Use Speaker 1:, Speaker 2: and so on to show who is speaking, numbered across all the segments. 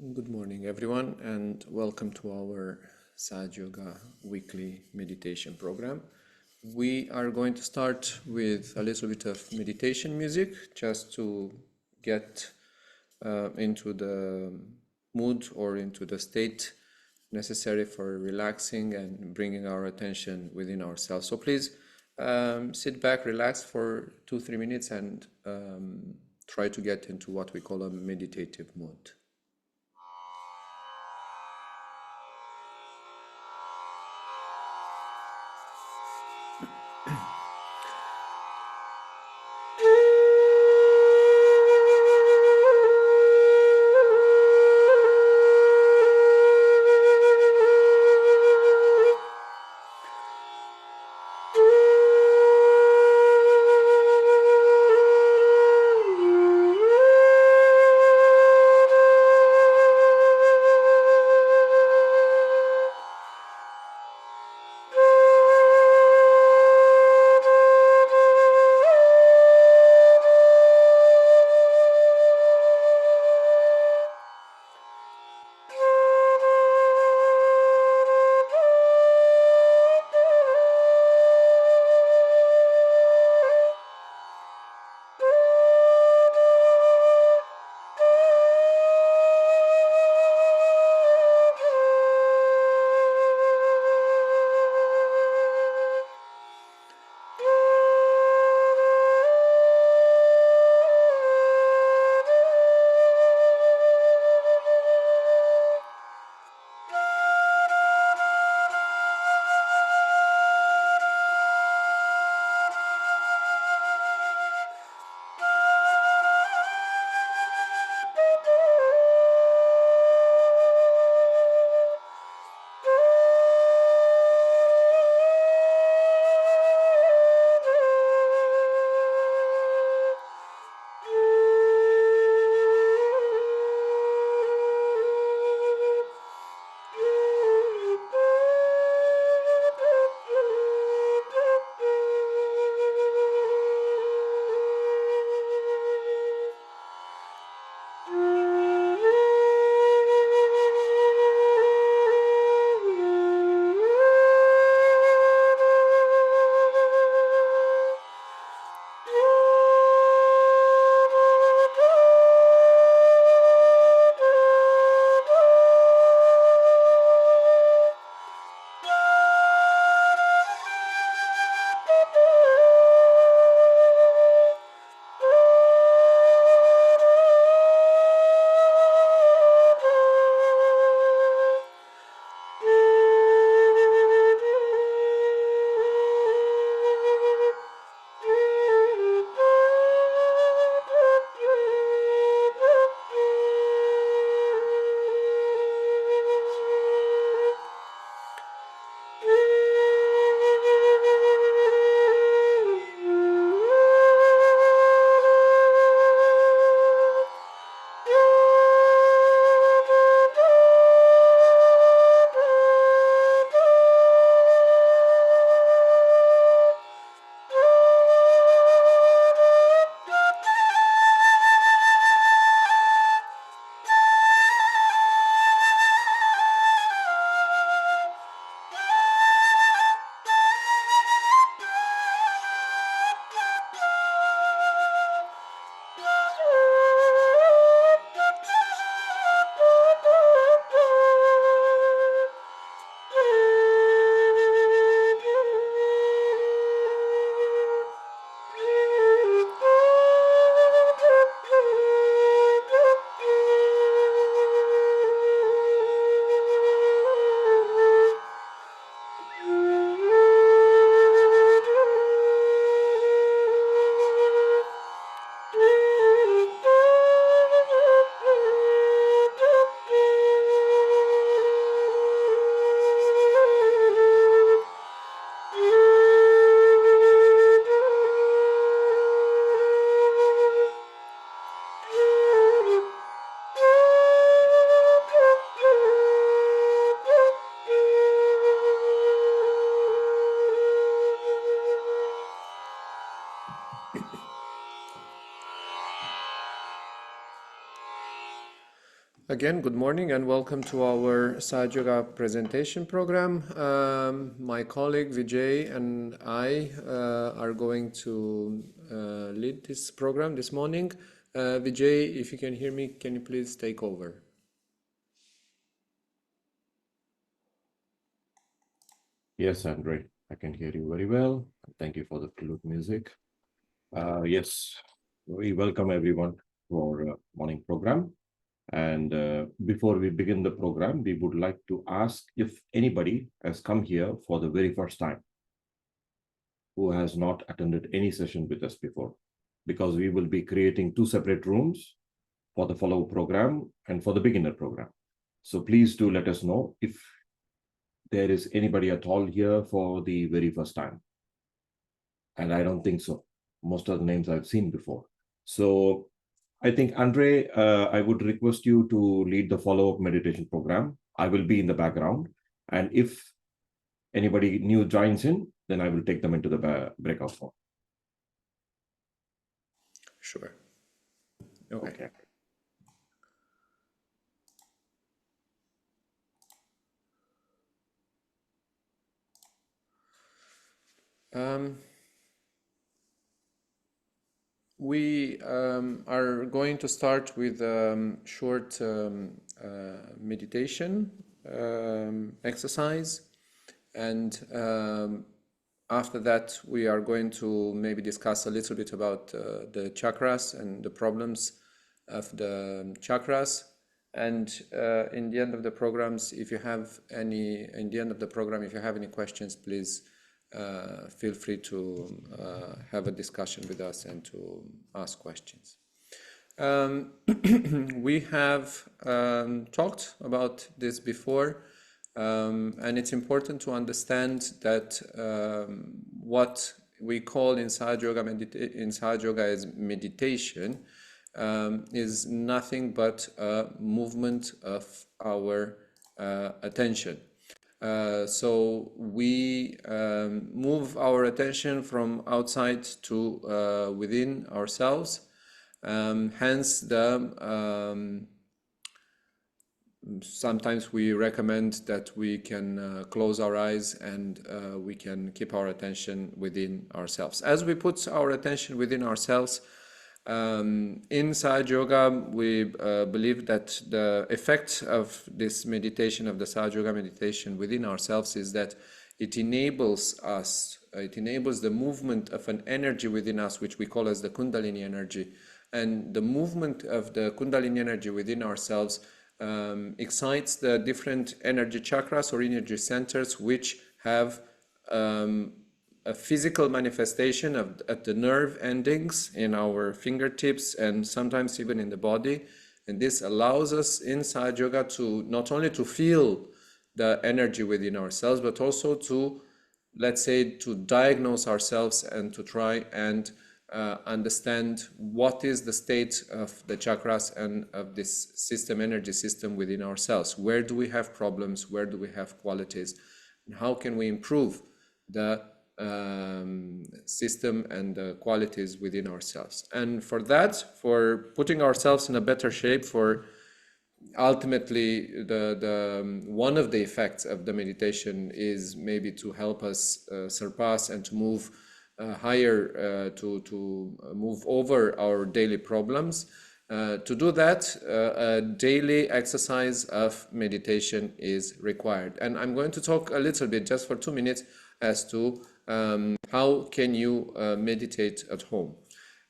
Speaker 1: Good morning, everyone, and welcome to our Sahaja weekly meditation program. We are going to start with a little bit of meditation music just to get into the mood or into the state necessary for relaxing and bringing our attention within ourselves. So please sit back, relax for 2-3 minutes, and try to get into what we call a meditative mood. Again, good morning and welcome to our Sahaja presentation program. My colleague Vijay and I are going to lead this program this morning. Vijay, if you can hear me, can you please take over?
Speaker 2: Yes, Andre, I can hear you very well. Thank you for the flute music. Yes, we welcome everyone to our morning program. And before we begin the program, we would like to ask if anybody has come here for the very first time who has not attended any session with us before, because we will be creating two separate rooms for the follow program and for the beginner program. So please do let us know if there is anybody at all here for the very first time. And I don't think so. Most of the names I've seen before. So I think, Andre, I would request you to lead the follow-up meditation program. I will be in the background. And if anybody new joins in, then I will take them into the breakout room.
Speaker 1: Sure. Okay. We are going to start with short meditation exercise, and after that we are going to maybe discuss a little bit about the chakras and the problems of the chakras. And in the end of the programs, if you have any, in the end of the program, if you have any questions, please feel free to have a discussion with us and to ask questions. We have talked about this before, and it's important to understand that what we call in Sahaja Yoga as meditation is nothing but a movement of our attention. So we move our attention from outside to within ourselves. Hence, sometimes we recommend that we can close our eyes and we can keep our attention within ourselves. As we put our attention within ourselves, in Sahaja Yoga, we believe that the effect of this meditation, of the Sahaja Yoga meditation within ourselves, is that it enables us, it enables the movement of an energy within us, which we call as the Kundalini energy. And the movement of the Kundalini energy within ourselves excites the different energy chakras or energy centers, which have a physical manifestation at the nerve endings in our fingertips and sometimes even in the body. And this allows us in Sahaja Yoga to not only to feel the energy within ourselves, but also to, let's say, to diagnose ourselves and to try and understand what is the state of the chakras and of this system, energy system within ourselves. Where do we have problems? Where do we have qualities? And how can we improve the system and the qualities within ourselves? And for that, for putting ourselves in a better shape, for ultimately the one of the effects of the meditation is maybe to help us surpass and to move higher, to move over our daily problems. To do that, a daily exercise of meditation is required. And I'm going to talk a little bit, just for 2 minutes, as to how can you meditate at home.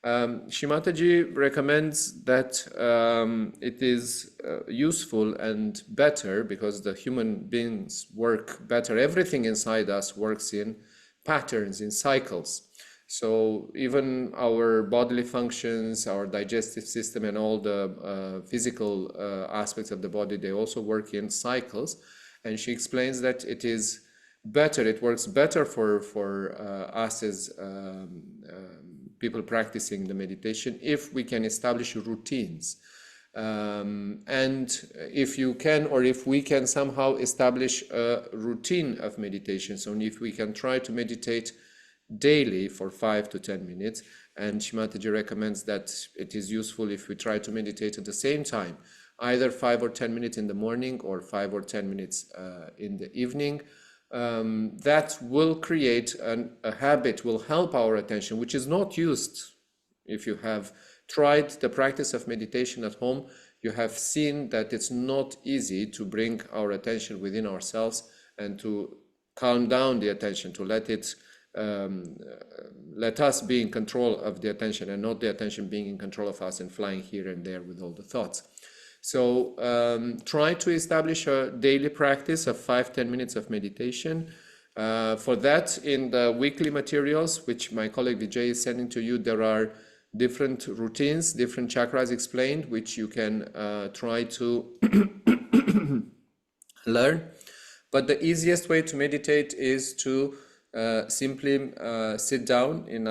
Speaker 1: Shimataji recommends that it is useful and better because the human beings work better. Everything inside us works in patterns, in cycles. So even our bodily functions, our digestive system, and all the physical aspects of the body, they also work in cycles. And she explains that it is better, it works better for us as people practicing the meditation if we can establish routines. And if you can, or if we can somehow establish a routine of meditation, so if we can try to meditate daily for 5 to 10 minutes, and Shimataji recommends that it is useful if we try to meditate at the same time either 5 or 10 minutes in the morning or 5 or 10 minutes in the evening. That will create a habit, will help our attention, which is not used. If you have tried the practice of meditation at home, you have seen that it's not easy to bring our attention within ourselves and to calm down the attention, to let us be in control of the attention and not the attention being in control of us and flying here and there with all the thoughts. So try to establish a daily practice of 5-10 minutes of meditation. For that, in the weekly materials, which my colleague Vijay is sending to you, there are different routines, different chakras explained, which you can try to learn. But the easiest way to meditate is to simply sit down in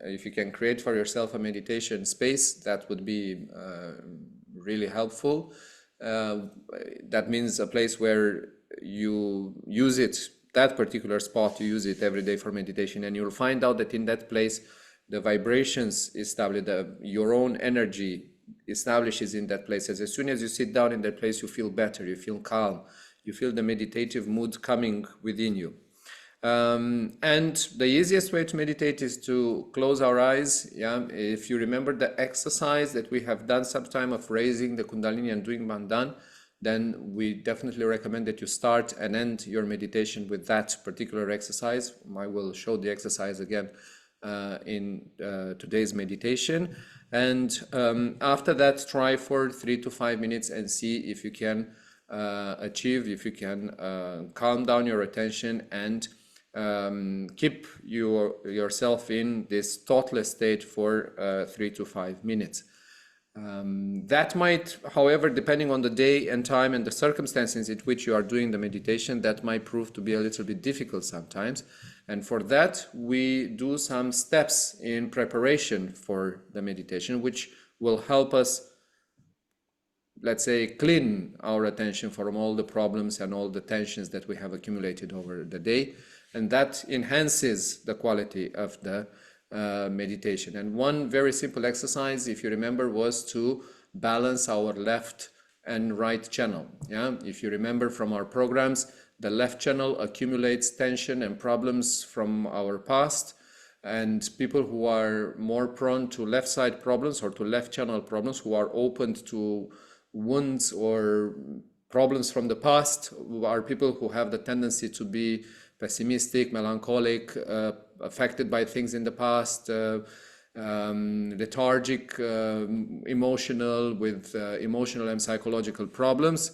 Speaker 1: if you can create for yourself a meditation space, that would be really helpful. That means a place where you use it, that particular spot, you use it every day for meditation, and you'll find out that in that place, the vibrations establish, your own energy establishes in that place. As soon as you sit down in that place, you feel better, you feel calm, you feel the meditative mood coming within you. And the easiest way to meditate is to close our eyes. Yeah, if you remember the exercise that we have done sometime of raising the Kundalini and doing Bandhan, then we definitely recommend that you start and end your meditation with that particular exercise. I will show the exercise again in today's meditation. And after that, try for 3 to 5 minutes and see if you can if you can calm down your attention and keep yourself in this thoughtless state for 3 to 5 minutes. That might, however, depending on the day and time and the circumstances in which you are doing the meditation, that might prove to be a little bit difficult sometimes. And for that, we do some steps in preparation for the meditation, which will help us, let's say, clean our attention from all the problems and all the tensions that we have accumulated over the day. And that enhances the quality of the meditation. And one very simple exercise, if you remember, was to balance our left and right channel. Yeah, if you remember from our programs, the left channel accumulates tension and problems from our past, and people who are more prone to left side problems or to left channel problems, who are open to wounds or problems from the past, are people who have the tendency to be pessimistic, melancholic, affected by things in the past, lethargic, emotional, with emotional and psychological problems,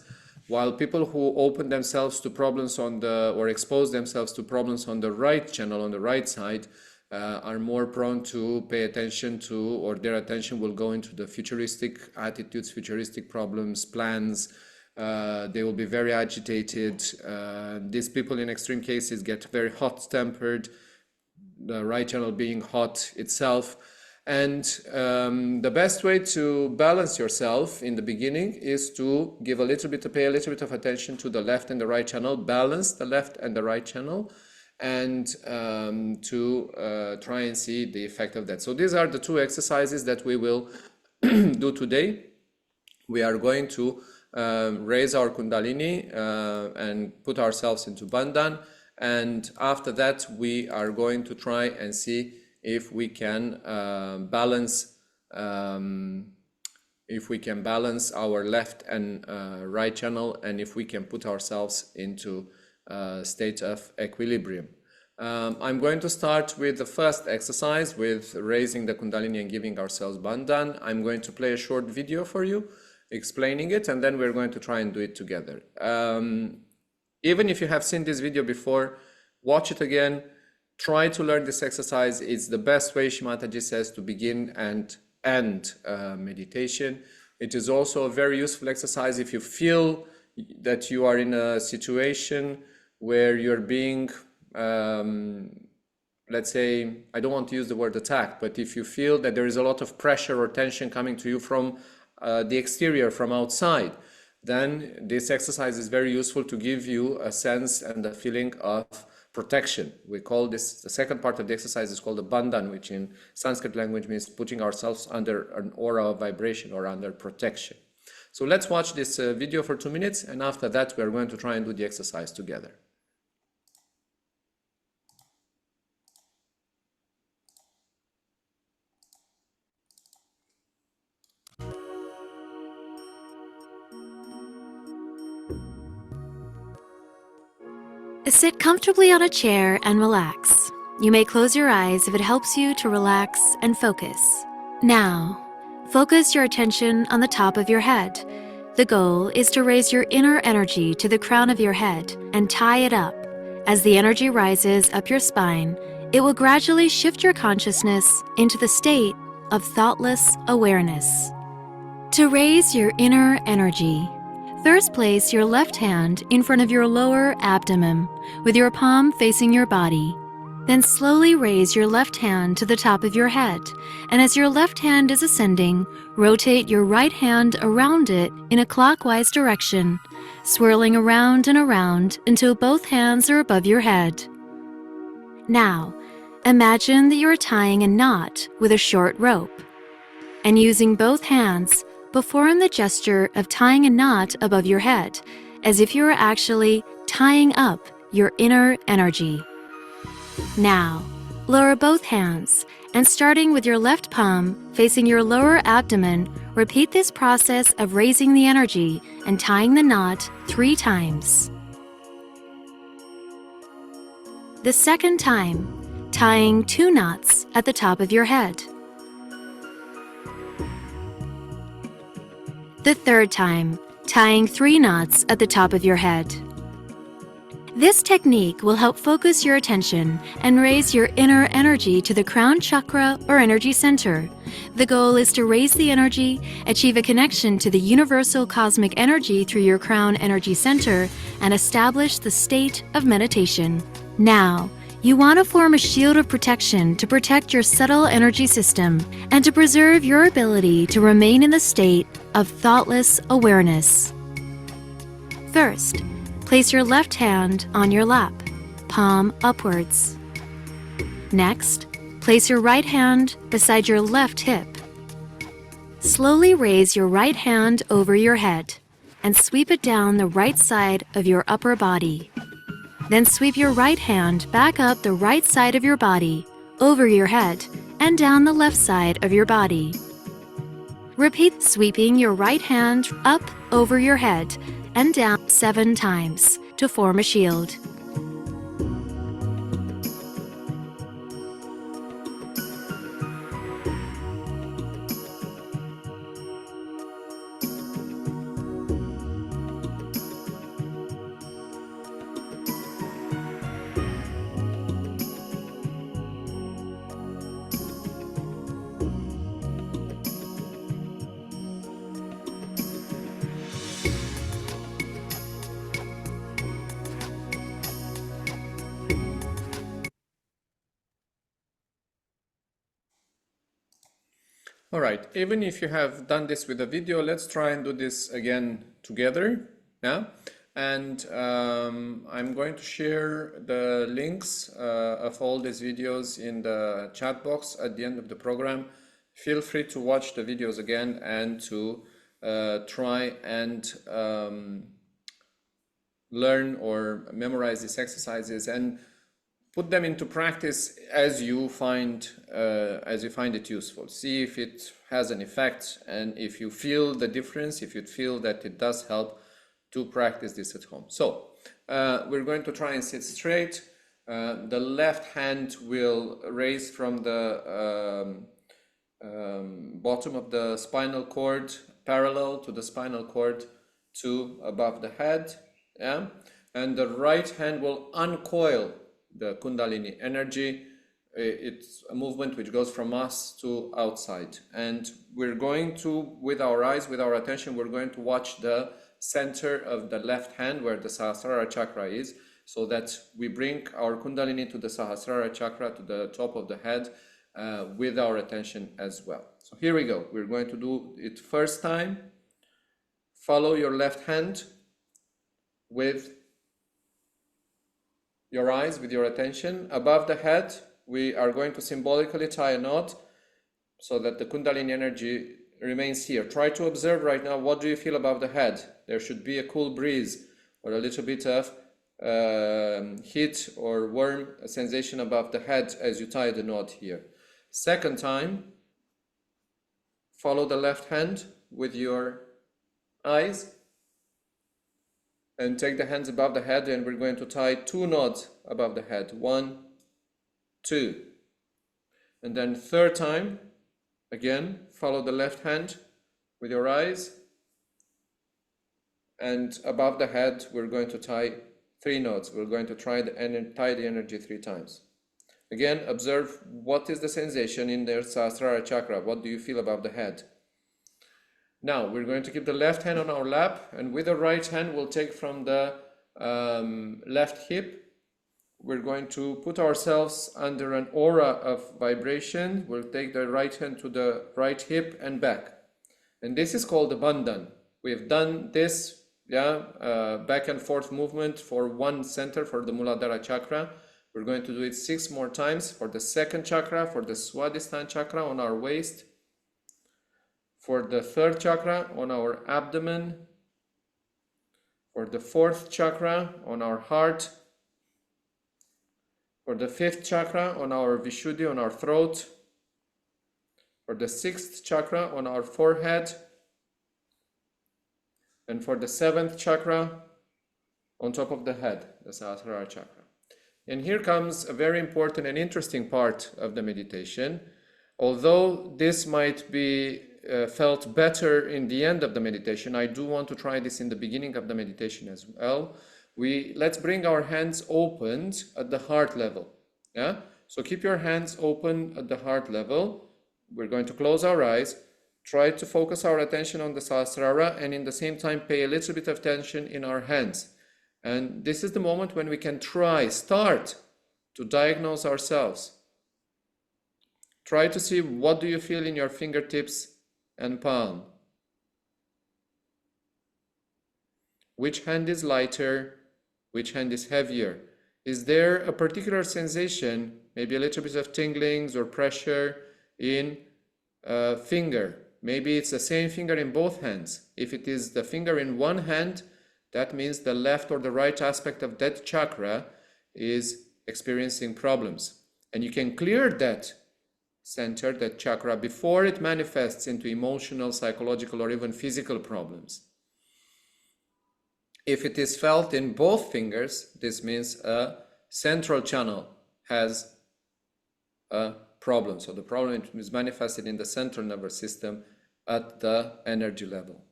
Speaker 1: while people who open themselves to problems or expose themselves to problems on the right channel, on the right side, are more prone to pay attention to, or their attention will go into the futuristic attitudes, futuristic problems, plans. They will be very agitated. These people in extreme cases get very hot-tempered, the right channel being hot itself. And the best way to balance yourself in the beginning is to pay a little bit of attention to the left and the right channel, balance the left and the right channel, and to try and see the effect of that. So these are the two exercises that we will do today. We are going to raise our Kundalini and put ourselves into Bandhan, and after that we are going to try and see if we can balance our left and right channel, and if we can put ourselves into a state of equilibrium. I'm going to start with the first exercise, with raising the Kundalini and giving ourselves Bandhan. I'm going to play a short video for you explaining it, and then we're going to try and do it together. Even if you have seen this video before, watch it again. Try to learn this exercise. It's the best way, Shimataji says, to begin and end meditation. It is also a very useful exercise if you feel that you are in a situation where you're being, let's say, I don't want to use the word attack, but if you feel that there is a lot of pressure or tension coming to you from the exterior, from outside, then this exercise is very useful to give you a sense and a feeling of protection. We call this, the second part of the exercise is called the bandhan, which in Sanskrit language means putting ourselves under an aura of vibration or under protection. So let's watch this video for 2 minutes, and after that we are going to try and do the exercise together.
Speaker 3: Sit comfortably on a chair and relax. You may close your eyes if it helps you to relax and focus. Now, focus your attention on the top of your head. The goal is to raise your inner energy to the crown of your head and tie it up. As the energy rises up your spine, it will gradually shift your consciousness into the state of thoughtless awareness. To raise your inner energy, first place your left hand in front of your lower abdomen with your palm facing your body. Then slowly raise your left hand to the top of your head, and as your left hand is ascending, rotate your right hand around it in a clockwise direction, swirling around and around until both hands are above your head. Now, imagine that you are tying a knot with a short rope, and using both hands, perform the gesture of tying a knot above your head, as if you were actually tying up your inner energy. Now, lower both hands, and starting with your left palm facing your lower abdomen, repeat this process of raising the energy and tying the knot 3 times. The second time, tying 2 knots at the top of your head. The third time, tying 3 knots at the top of your head. This technique will help focus your attention and raise your inner energy to the crown chakra or energy center. The goal is to raise the energy, achieve a connection to the universal cosmic energy through your crown energy center, and establish the state of meditation. Now, you want to form a shield of protection to protect your subtle energy system and to preserve your ability to remain in the state of thoughtless awareness. First, place your left hand on your lap, palm upwards. Next, place your right hand beside your left hip. Slowly raise your right hand over your head and sweep it down the right side of your upper body. Then sweep your right hand back up the right side of your body, over your head, and down the left side of your body. Repeat sweeping your right hand up over your head and down 7 times to form a shield.
Speaker 1: All right, even if you have done this with a video, let's try and do this again together. Yeah, and I'm going to share the links of all these videos in the chat box at the end of the program. Feel free to watch the videos again and to try and learn or memorize these exercises and put them into practice as you find it useful. See if it has an effect, and if you feel the difference, if you feel that it does help, to practice this at home. So we're going to try and sit straight. The left hand will raise from the bottom of the spinal cord, parallel to the spinal cord, to above the head. Yeah, and the right hand will uncoil the Kundalini energy. It's a movement which goes from us to outside, and we're going to, with our eyes, with our attention, we're going to watch the center of the left hand where the Sahasrara chakra is, so that we bring our Kundalini to the Sahasrara chakra, to the top of the head, with our attention as well. So here we go. We're going to do it first time. Follow your left hand with your eyes, with your attention. Above the head, we are going to symbolically tie a knot so that the Kundalini energy remains here. Try to observe right now, what do you feel above the head? There should be a cool breeze or a little bit of heat or warm sensation above the head as you tie the knot here. Second time, follow the left hand with your eyes and take the hands above the head, and we're going to tie 2 knots above the head. 1, 2. And then third time, again, follow the left hand with your eyes, and above the head we're going to tie 3 knots. We're going to tie the energy 3 times. Again, observe what is the sensation in the Sahasrara chakra. What do you feel above the head? Now we're going to keep the left hand on our lap, and with the right hand we'll take from the left hip. We're going to put ourselves under an aura of vibration. We'll take the right hand to the right hip and back. And this is called the bandhan. We've done this back and forth movement for one center, for the Muladhara chakra. We're going to do it 6 more times for the second chakra, for the Swadhisthana chakra on our waist, for the third chakra on our abdomen, for the fourth chakra on our heart, for the fifth chakra on our Vishuddhi, on our throat, for the sixth chakra on our forehead, and for the seventh chakra on top of the head, the Sahasrara chakra. And here comes a very important and interesting part of the meditation. Although this might be felt better in the end of the meditation, I do want to try this in the beginning of the meditation as well. Let's bring our hands opened at the heart level. Yeah? So keep your hands open at the heart level. We're going to close our eyes, try to focus our attention on the Sahasrara, and in the same time pay a little bit of tension in our hands. And this is the moment when we can start to diagnose ourselves. Try to see, what do you feel in your fingertips and palm? Which hand is lighter? Which hand is heavier? Is there a particular sensation, maybe a little bit of tinglings or pressure in a finger? Maybe it's the same finger in both hands. If it is the finger in one hand, that means the left or the right aspect of that chakra is experiencing problems. And you can clear that center, that chakra, before it manifests into emotional, psychological, or even physical problems. If it is felt in both fingers, this means a central channel has a problem. So the problem is manifested in the central nervous system at the energy level.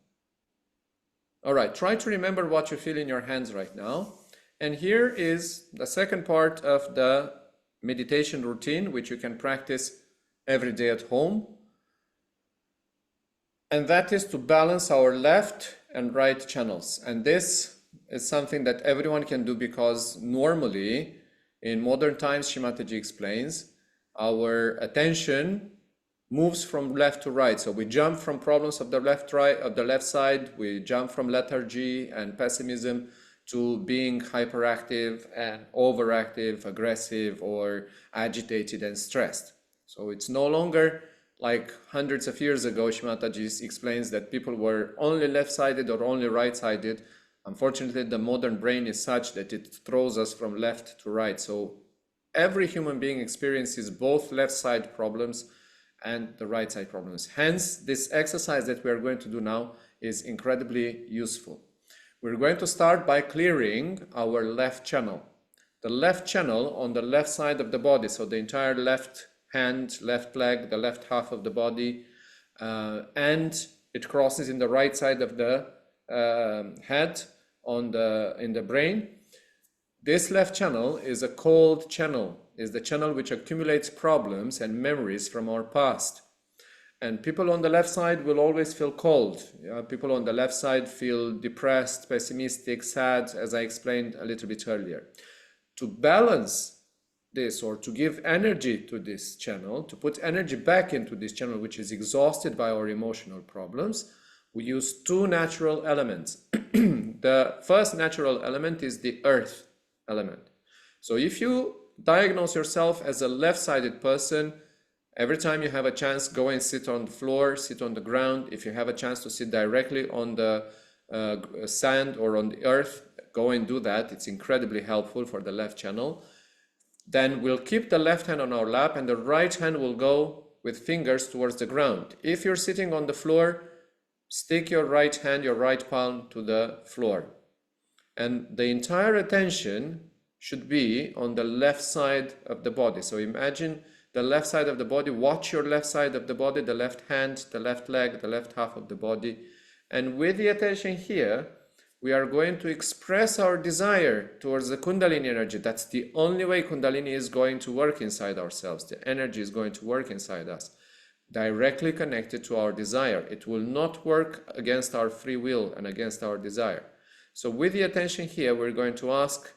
Speaker 1: All right, try to remember what you feel in your hands right now. And here is the second part of the meditation routine, which you can practice every day at home. And that is to balance our left and right channels. And this is something that everyone can do, because normally in modern times, Shrimataji explains, our attention moves from left to right. So we jump from problems of the left side, we jump from lethargy and pessimism to being hyperactive and overactive, aggressive, or agitated and stressed. So it's no longer like hundreds of years ago. Shrimataji explains that people were only left-sided or only right-sided. Unfortunately, the modern brain is such that it throws us from left to right. So every human being experiences both left side problems and the right side problems. Hence, this exercise that we are going to do now is incredibly useful. We're going to start by clearing our left channel. The left channel on the left side of the body, so the entire left hand, left leg, the left half of the body, and it crosses in the right side of the head in the brain. This left channel is a cold channel, is the channel which accumulates problems and memories from our past. And people on the left side will always feel cold. People on the left side feel depressed, pessimistic, sad, as I explained a little bit earlier. To balance this, or to give energy to this channel, to put energy back into this channel, which is exhausted by our emotional problems, we use 2 natural elements. The first natural element is the earth element. So if you diagnose yourself as a left-sided person Every time you have a chance, go and sit on the floor, sit on the ground. If you have a chance to sit directly on the sand or on the earth, go and do that. It's incredibly helpful for the left channel. Then we'll keep the left hand on our lap and the right hand will go with fingers towards the ground. If you're sitting on the floor, stick your right hand, your right palm to the floor. And the entire attention should be on the left side of the body. So imagine the left side of the body, watch your left side of the body, the left hand, the left leg, the left half of the body. And with the attention here, we are going to express our desire towards the Kundalini energy. That's the only way Kundalini is going to work inside ourselves. The energy is going to work inside us, directly connected to our desire. It will not work against our free will and against our desire. So with the attention here, we're going to ask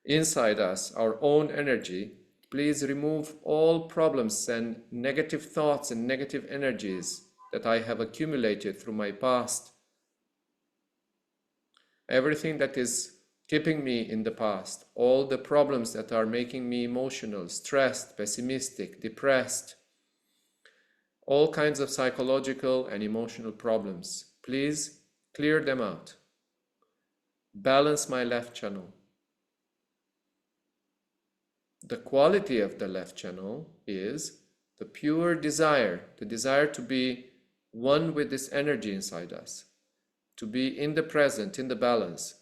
Speaker 1: inside us, our own energy, please remove all problems and negative thoughts and negative energies that I have accumulated through my past. Everything that is keeping me in the past, all the problems that are making me emotional, stressed, pessimistic, depressed, all kinds of psychological and emotional problems. Please clear them out. Balance my left channel. The quality of the left channel is the pure desire, the desire to be one with this energy inside us, to be in the present, in the balance.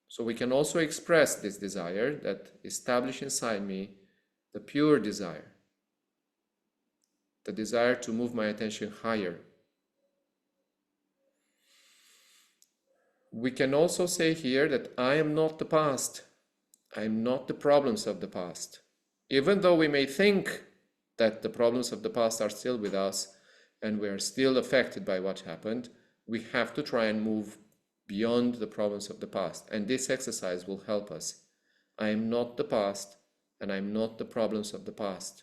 Speaker 1: So we can also express this desire that establish inside me the pure desire, the desire to move my attention higher. We can also say here that I am not the past. I am not the problems of the past. Even though we may think that the problems of the past are still with us and we are still affected by what happened, we have to try and move beyond the problems of the past. And this exercise will help us. I am not the past and I am not the problems of the past.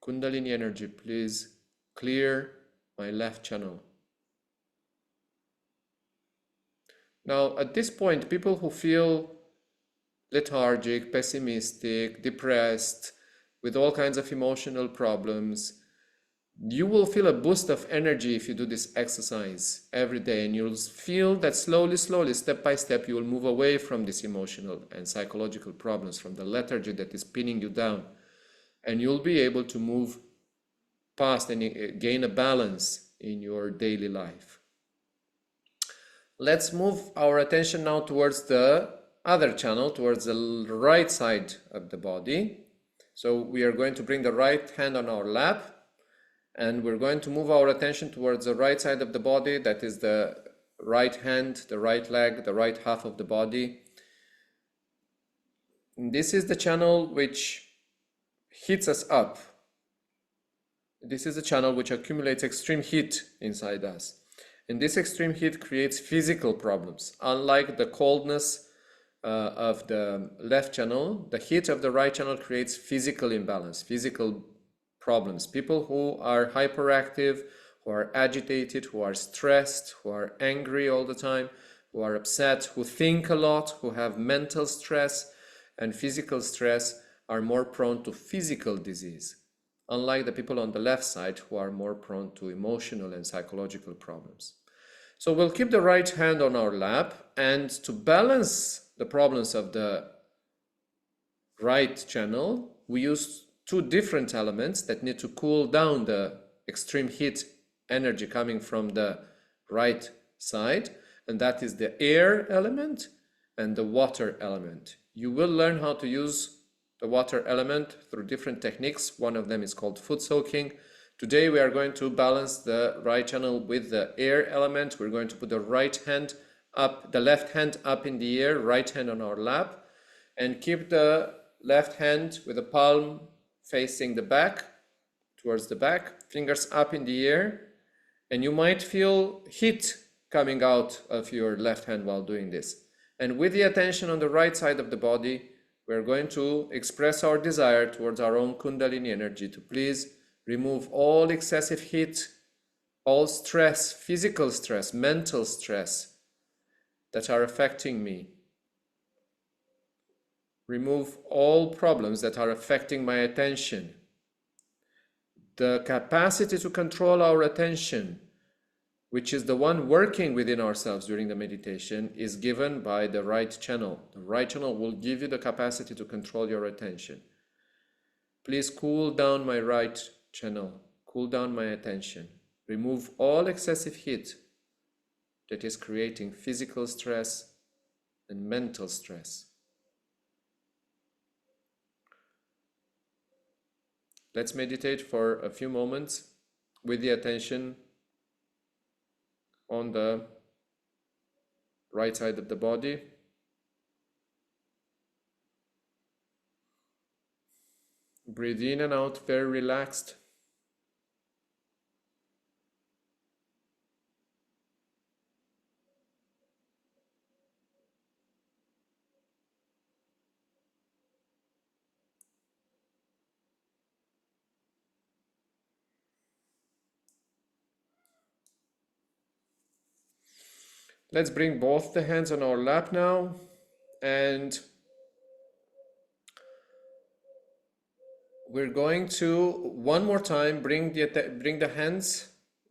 Speaker 1: Kundalini energy, please clear my left channel. Now, at this point, people who feel lethargic, pessimistic, depressed, with all kinds of emotional problems, you will feel a boost of energy if you do this exercise every day, and you'll feel that slowly, step by step, you will move away from these emotional and psychological problems, from the lethargy that is pinning you down, and you'll be able to move past and gain a balance in your daily life. Let's move our attention now towards the other channel, towards the right side of the body. So we are going to bring the right hand on our lap, and we're going to move our attention towards the right side of the body. That is the right hand, the right leg, the right half of the body. And this is the channel which heats us up. This is a channel which accumulates extreme heat inside us. And this extreme heat creates physical problems. Unlike the coldness of the left channel, the heat of the right channel creates physical imbalance, physical problems. People who are hyperactive, who are agitated, who are stressed, who are angry all the time, who are upset, who think a lot, who have mental stress and physical stress are more prone to physical disease, unlike the people on the left side who are more prone to emotional and psychological problems. So we'll keep the right hand on our lap, and to balance the problems of the right channel, we use two different elements that need to cool down the extreme heat energy coming from the right side, and that is the air element and the water element. You will learn how to use the water element through different techniques. One of them is called foot soaking. Today we are going to balance the right channel with the air element. We're going to put the right hand up, the left hand up in the air, right hand on our lap, and keep the left hand with the palm facing the back, towards the back, fingers up in the air, and you might feel heat coming out of your left hand while doing this. And with the attention on the right side of the body, we're going to express our desire towards our own Kundalini energy to please remove all excessive heat, all stress, physical stress, mental stress that are affecting me. remove all problems that are affecting my attention. The capacity to control our attention, which is the one working within ourselves during the meditation, is given by the right channel. The right channel will give you the capacity to control your attention. Please cool down my right channel, cool down my attention. Remove all excessive heat that is creating physical stress and mental stress. Let's meditate for a few moments with the attention on the right side of the body. Breathe in and out, very relaxed. Let's bring both the hands on our lap now, and we're going to one more time bring the hands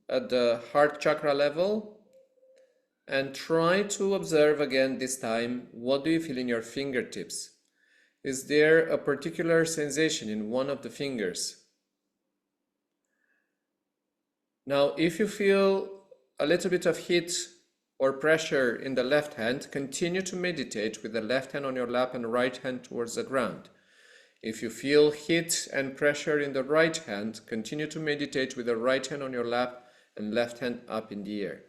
Speaker 1: at the heart chakra level and try to observe again this time, what do you feel in your fingertips? Is there a particular sensation in one of the fingers? Now, if you feel a little bit of heat or pressure in the left hand, continue to meditate with the left hand on your lap and right hand towards the ground. If you feel heat and pressure in the right hand, continue to meditate with the right hand on your lap and left hand up in the air.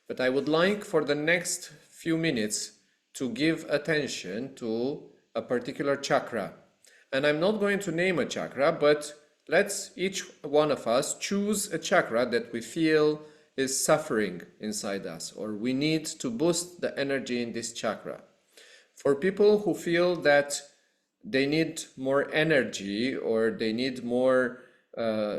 Speaker 1: But I would like for the next few minutes to give attention to a particular chakra. And I'm not going to name a chakra, but let's each one of us choose a chakra that we feel is suffering inside us, or we need to boost the energy in this chakra. For people who feel that they need more energy or they need more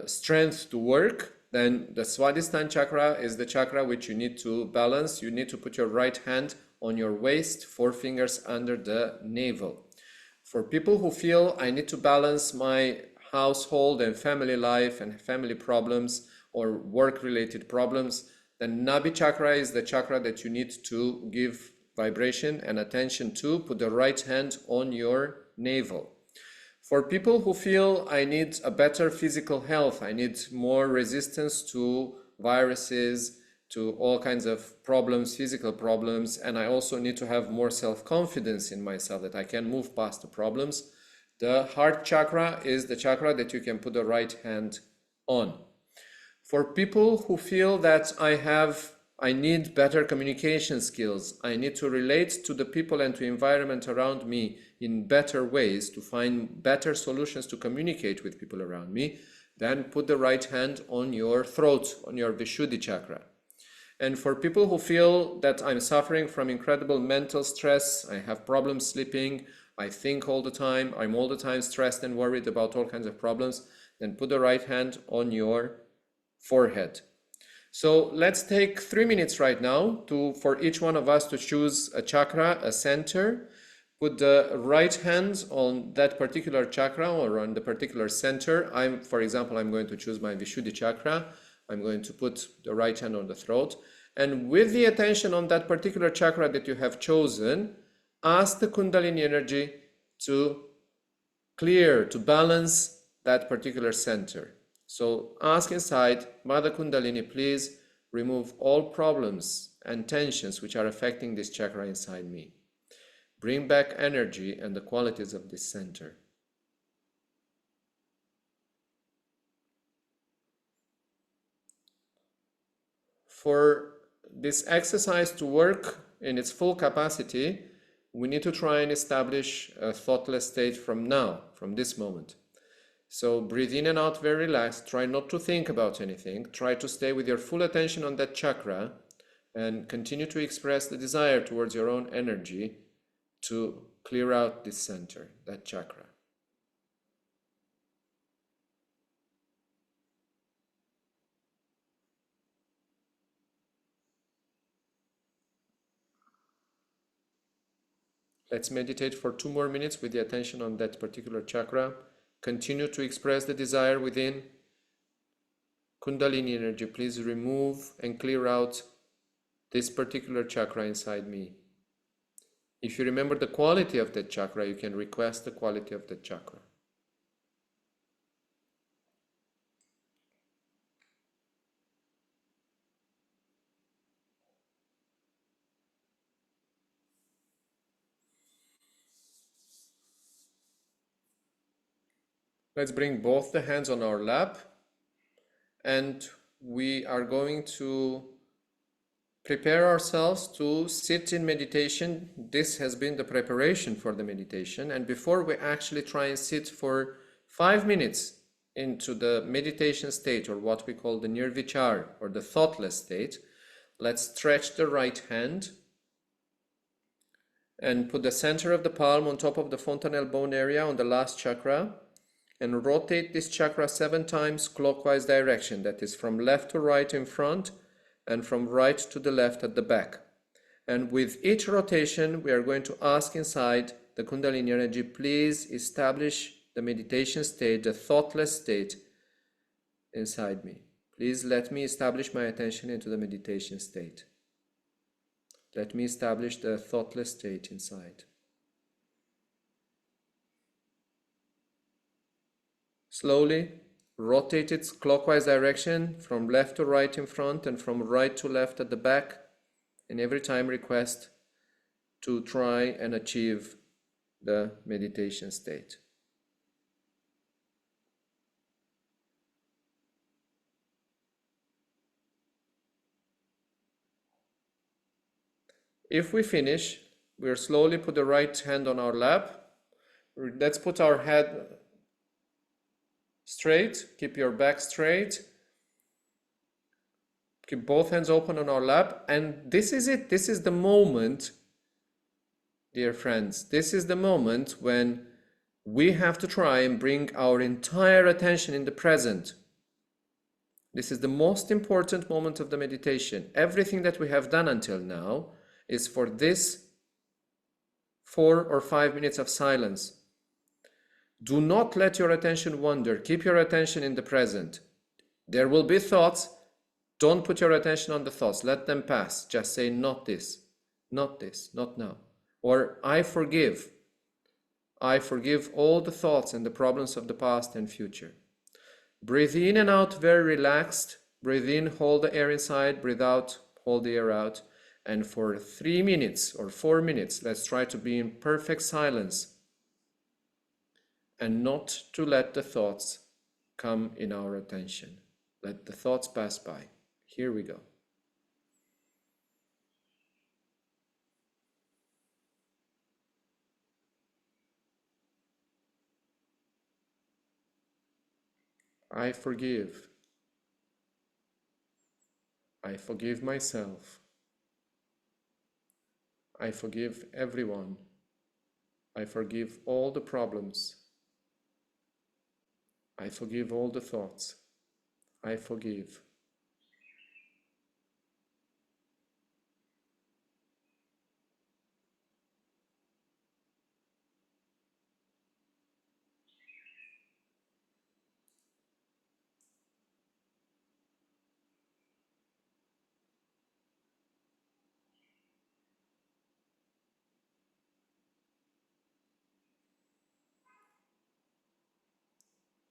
Speaker 1: strength to work, then the Swadhisthana chakra is the chakra which you need to balance. You need to put your right hand on your waist, 4 fingers under the navel. For people who feel I need to balance my household and family life and family problems or work-related problems, then Nabi chakra is the chakra that you need to give vibration and attention to. Put the right hand on your navel. For people who feel I need a better physical health, I need more resistance to viruses, to all kinds of problems, physical problems, and I also need to have more self-confidence in myself that I can move past the problems, the heart chakra is the chakra that you can put the right hand on. For people who feel that I need better communication skills, I need to relate to the people and to environment around me in better ways, to find better solutions to communicate with people around me, then put the right hand on your throat, on your Vishuddhi chakra. And for people who feel that I'm suffering from incredible mental stress, I have problems sleeping, I think all the time, I'm all the time stressed and worried about all kinds of problems, then put the right hand on your forehead. So let's take 3 minutes right now for each one of us to choose a chakra, a center. Put the right hand on that particular chakra or on the particular center. For example, I'm going to choose my Vishuddhi chakra. I'm going to put the right hand on the throat. And with the attention on that particular chakra that you have chosen, ask the Kundalini energy to clear, to balance that particular center. So ask inside, Mother Kundalini, please remove all problems and tensions which are affecting this chakra inside me. Bring back energy and the qualities of this center. For this exercise to work in its full capacity, we need to try and establish a thoughtless state from now, from this moment. So breathe in and out very relaxed. Try not to think about anything. Try to stay with your full attention on that chakra and continue to express the desire towards your own energy to clear out this center, that chakra. Let's meditate for 2 more minutes with the attention on that particular chakra. Continue to express the desire within. Kundalini energy, please remove and clear out this particular chakra inside me. If you remember the quality of that chakra, you can request the quality of that chakra. Let's bring both the hands on our lap, and we are going to prepare ourselves to sit in meditation. This has been the preparation for the meditation, and before we actually try and sit for 5 minutes into the meditation state, or what we call the nirvichar, or the thoughtless state, let's stretch the right hand and put the center of the palm on top of the fontanelle bone area on the last chakra, and rotate this chakra 7 times clockwise direction. That is from left to right in front and from right to the left at the back. And with each rotation, we are going to ask inside the Kundalini energy, please establish the meditation state, the thoughtless state inside me. Please let me establish my attention into the meditation state. Let me establish the thoughtless state inside. Slowly rotate its clockwise direction from left to right in front and from right to left at the back, and every time request to try and achieve the meditation state. If we finish, we'll slowly put the right hand on our lap. Let's put our head straight. Keep your back straight. Keep both hands open on our lap. And this is it. This is the moment, dear friends. This is the moment when we have to try and bring our entire attention in the present. This is the most important moment of the meditation. Everything that we have done until now is for this 4 or 5 minutes of silence. Do not let your attention wander. Keep your attention in the present. There will be thoughts. Don't put your attention on the thoughts. Let them pass. Just say, not this, not this, not now. Or, I forgive. I forgive all the thoughts and the problems of the past and future. Breathe in and out very relaxed. Breathe in, hold the air inside. Breathe out, hold the air out. And for 3 minutes or 4 minutes, let's try to be in perfect silence and not to let the thoughts come in our attention. Let the thoughts pass by. Here we go. I forgive. I forgive myself. I forgive everyone. I forgive all the problems. I forgive all the thoughts. I forgive.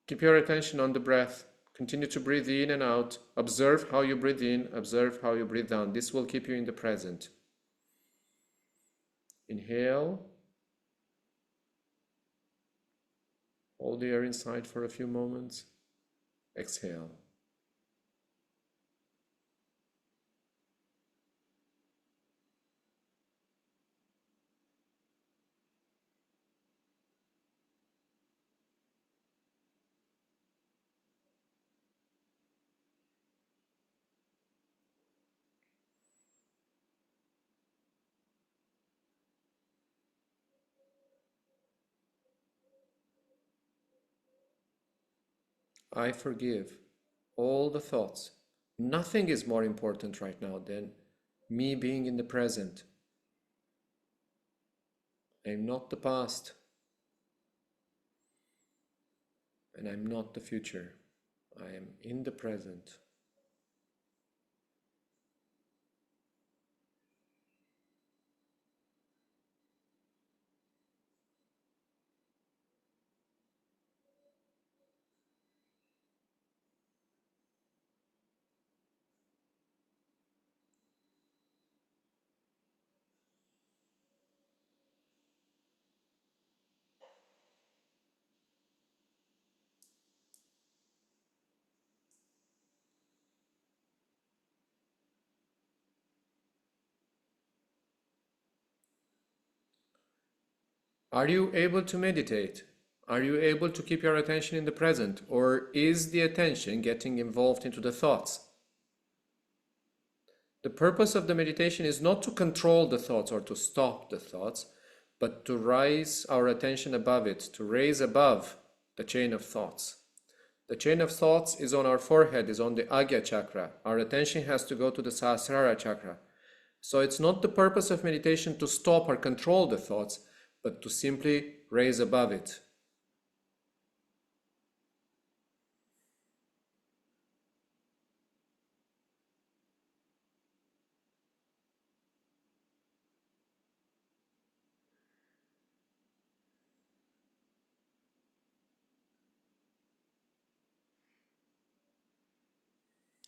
Speaker 1: Keep your attention on the breath. Continue to breathe in and out. Observe how you breathe in, observe how you breathe down. This will keep you in the present. Inhale. Hold the air inside for a few moments. Exhale. I forgive all the thoughts. Nothing is more important right now than me being in the present. I'm not the past, and I'm not the future. I am in the present. Are you able to meditate? Are you able to keep your attention in the present? Or is the attention getting involved into the thoughts? The purpose of the meditation is not to control the thoughts or to stop the thoughts, but to raise our attention above it, to raise above the chain of thoughts. The chain of thoughts is on our forehead, is on the Agya chakra. Our attention has to go to the Sahasrara chakra. So it's not the purpose of meditation to stop or control the thoughts, but to simply raise above it.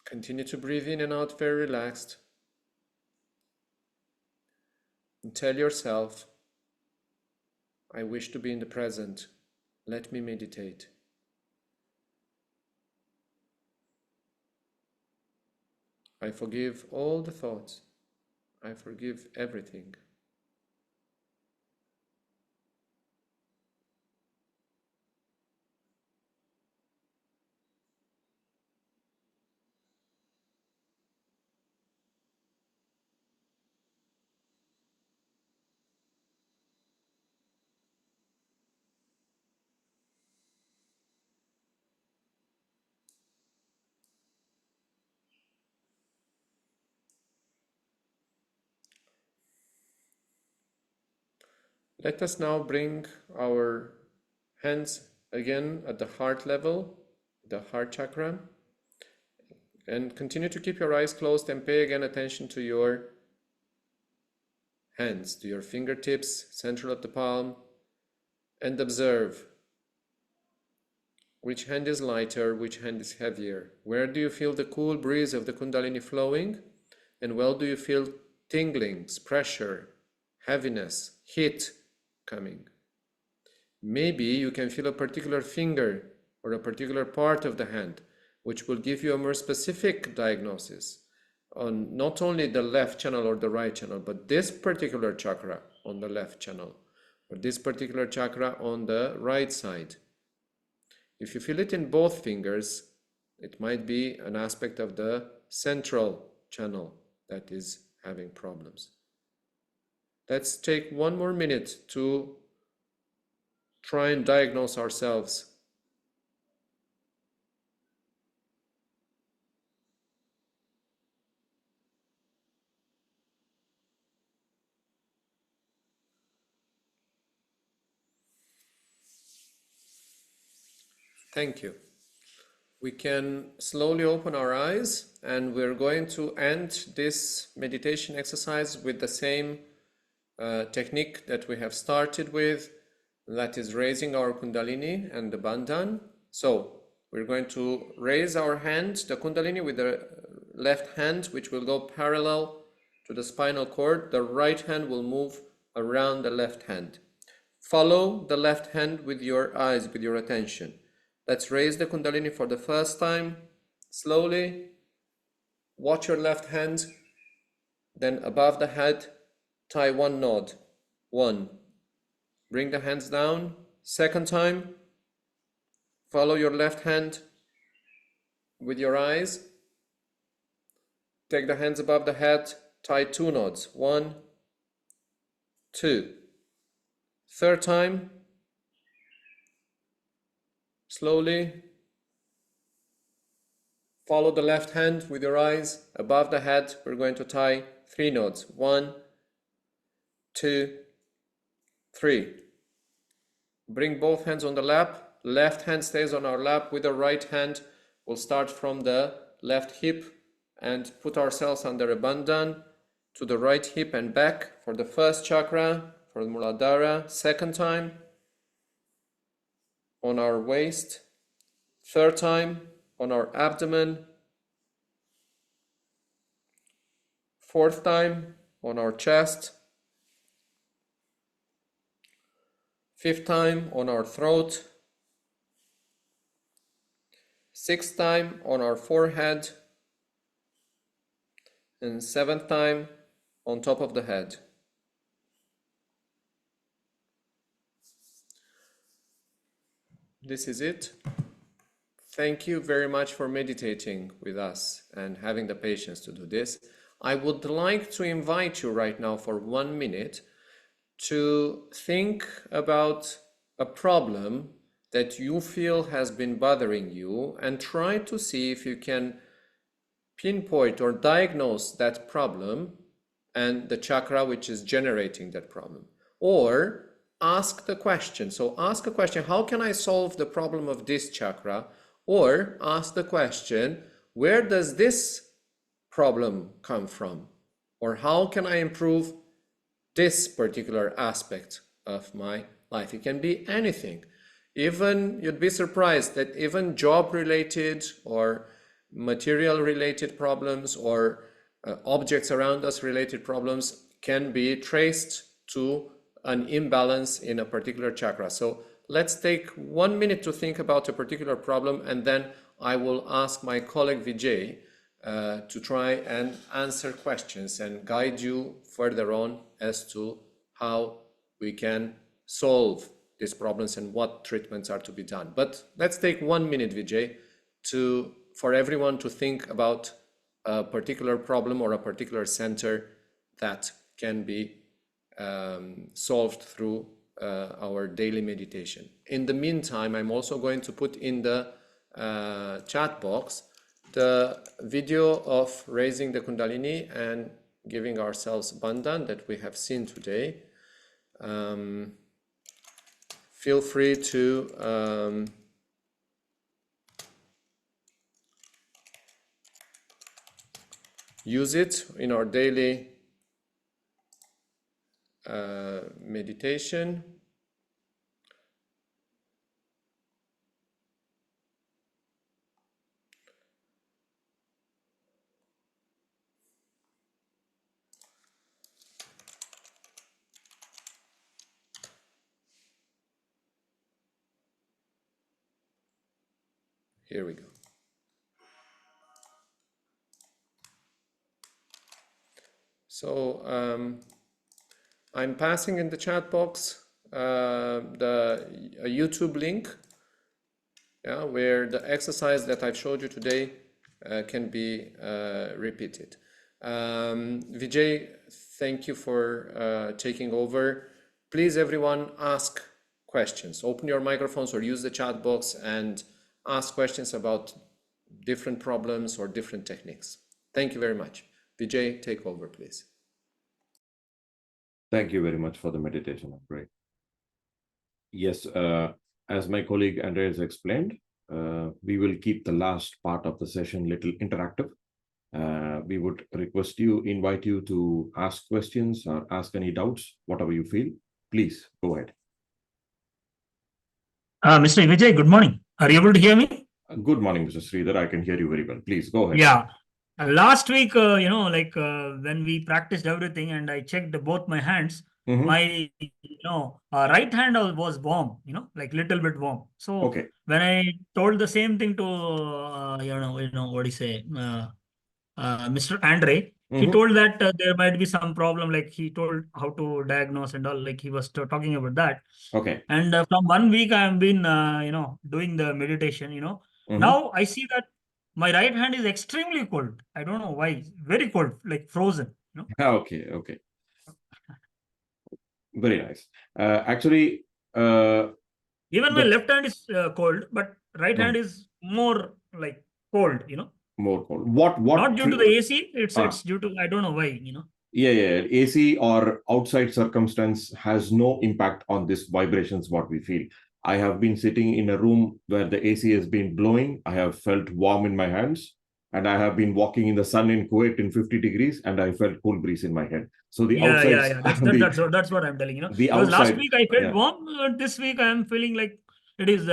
Speaker 1: Continue to breathe in and out very relaxed. And tell yourself, I wish to be in the present. Let me meditate. I forgive all the thoughts. I forgive everything. Let us now bring our hands again at the heart level, the heart chakra, and continue to keep your eyes closed and pay again attention to your hands, to your fingertips, central of the palm, and observe which hand is lighter, which hand is heavier. Where do you feel the cool breeze of the Kundalini flowing? And where do you feel tinglings, pressure, heaviness, heat coming? Maybe you can feel a particular finger or a particular part of the hand, which will give you a more specific diagnosis on not only the left channel or the right channel, but this particular chakra on the left channel, or this particular chakra on the right side. If you feel it in both fingers, it might be an aspect of the central channel that is having problems. Let's take one more minute to try and diagnose ourselves. Thank you. We can slowly open our eyes, and we're going to end this meditation exercise with the same technique that we have started with, that is raising our Kundalini and the Bandhan. So we're going to raise our hand, the Kundalini, with the left hand, which will go parallel to the spinal cord. The right hand will move around the left hand. Follow the left hand with your eyes, with your attention. Let's raise the Kundalini for the first time, slowly. Watch your left hand, then above the head, tie one knot. 1. Bring the hands down. Second time, follow your left hand with your eyes. Take the hands above the head, tie 2 knots. 1, 2. Third time, slowly follow the left hand with your eyes above the head. We're going to tie 3 knots. 1, 2, 3. Bring both hands on the lap. Left hand stays on our lap with the right hand. We'll start from the left hip and put ourselves under a bandhan to the right hip and back for the first chakra, for the Muladhara. Second time on our waist. Third time on our abdomen. Fourth time on our chest. Fifth time on our throat. Sixth time on our forehead. And seventh time on top of the head. This is it. Thank you very much for meditating with us and having the patience to do this. I would like to invite you right now for 1 minute to think about a problem that you feel has been bothering you and try to see if you can pinpoint or diagnose that problem and the chakra which is generating that problem. Or ask the question. So ask a question, how can I solve the problem of this chakra? Or ask the question, where does this problem come from? Or how can I improve this particular aspect of my life? It can be anything. Even you'd be surprised that even job related or material related problems or objects around us related problems can be traced to an imbalance in a particular chakra. So let's take 1 minute to think about a particular problem, and then I will ask my colleague Vijay to try and answer questions and guide you further on as to how we can solve these problems and what treatments are to be done. But let's take 1 minute, Vijay, for everyone to think about a particular problem or a particular center that can be solved through our daily meditation. In the meantime, I'm also going to put in the chat box the video of raising the Kundalini and giving ourselves bandhan that we have seen today. Feel free to use it in our daily meditation. Here we go. So I'm passing in the chat box the YouTube link, where the exercise that I've showed you today can be repeated. Vijay, thank you for taking over. Please, everyone, ask questions. Open your microphones or use the chat box and ask questions about different problems or different techniques. Thank you very much. Vijay, take over, please.
Speaker 2: Thank you very much for the meditation. Great. Yes, as my colleague Andreas explained, we will keep the last part of the session little interactive. We would invite you to ask questions or ask any doubts, whatever you feel. Please go ahead.
Speaker 4: Mr. Vijay, good morning. Are you able to hear me?
Speaker 2: Good morning, Mr. Sridhar. I can hear you very well. Please go ahead.
Speaker 4: Yeah. Last week, when we practiced everything and I checked both my hands, my right hand was warm, like little bit warm. So when I told the same thing to what do you say, Mr. Andre, he told that there might be some problem, like he told how to diagnose and all, like he was talking about that.
Speaker 2: Okay.
Speaker 4: And from 1 week I have been doing the meditation. Now I see that my right hand is extremely cold. I don't know why. Very cold, like frozen.
Speaker 2: Okay. Very nice. Actually,
Speaker 4: even my left hand is cold, but right hand is more like cold.
Speaker 2: More cold. What?
Speaker 4: Not due to the AC. It's due to, I don't know why.
Speaker 2: Yeah. AC or outside circumstance has no impact on this vibrations, what we feel. I have been sitting in a room where the AC has been blowing. I have felt warm in my hands. And I have been walking in the sun in Kuwait in 50 degrees and I felt cool breeze in my head. So the outsides,
Speaker 4: That's what I'm telling,
Speaker 2: the
Speaker 4: because last
Speaker 2: outside,
Speaker 4: week I felt
Speaker 2: yeah.
Speaker 4: warm. This week I am feeling like it is,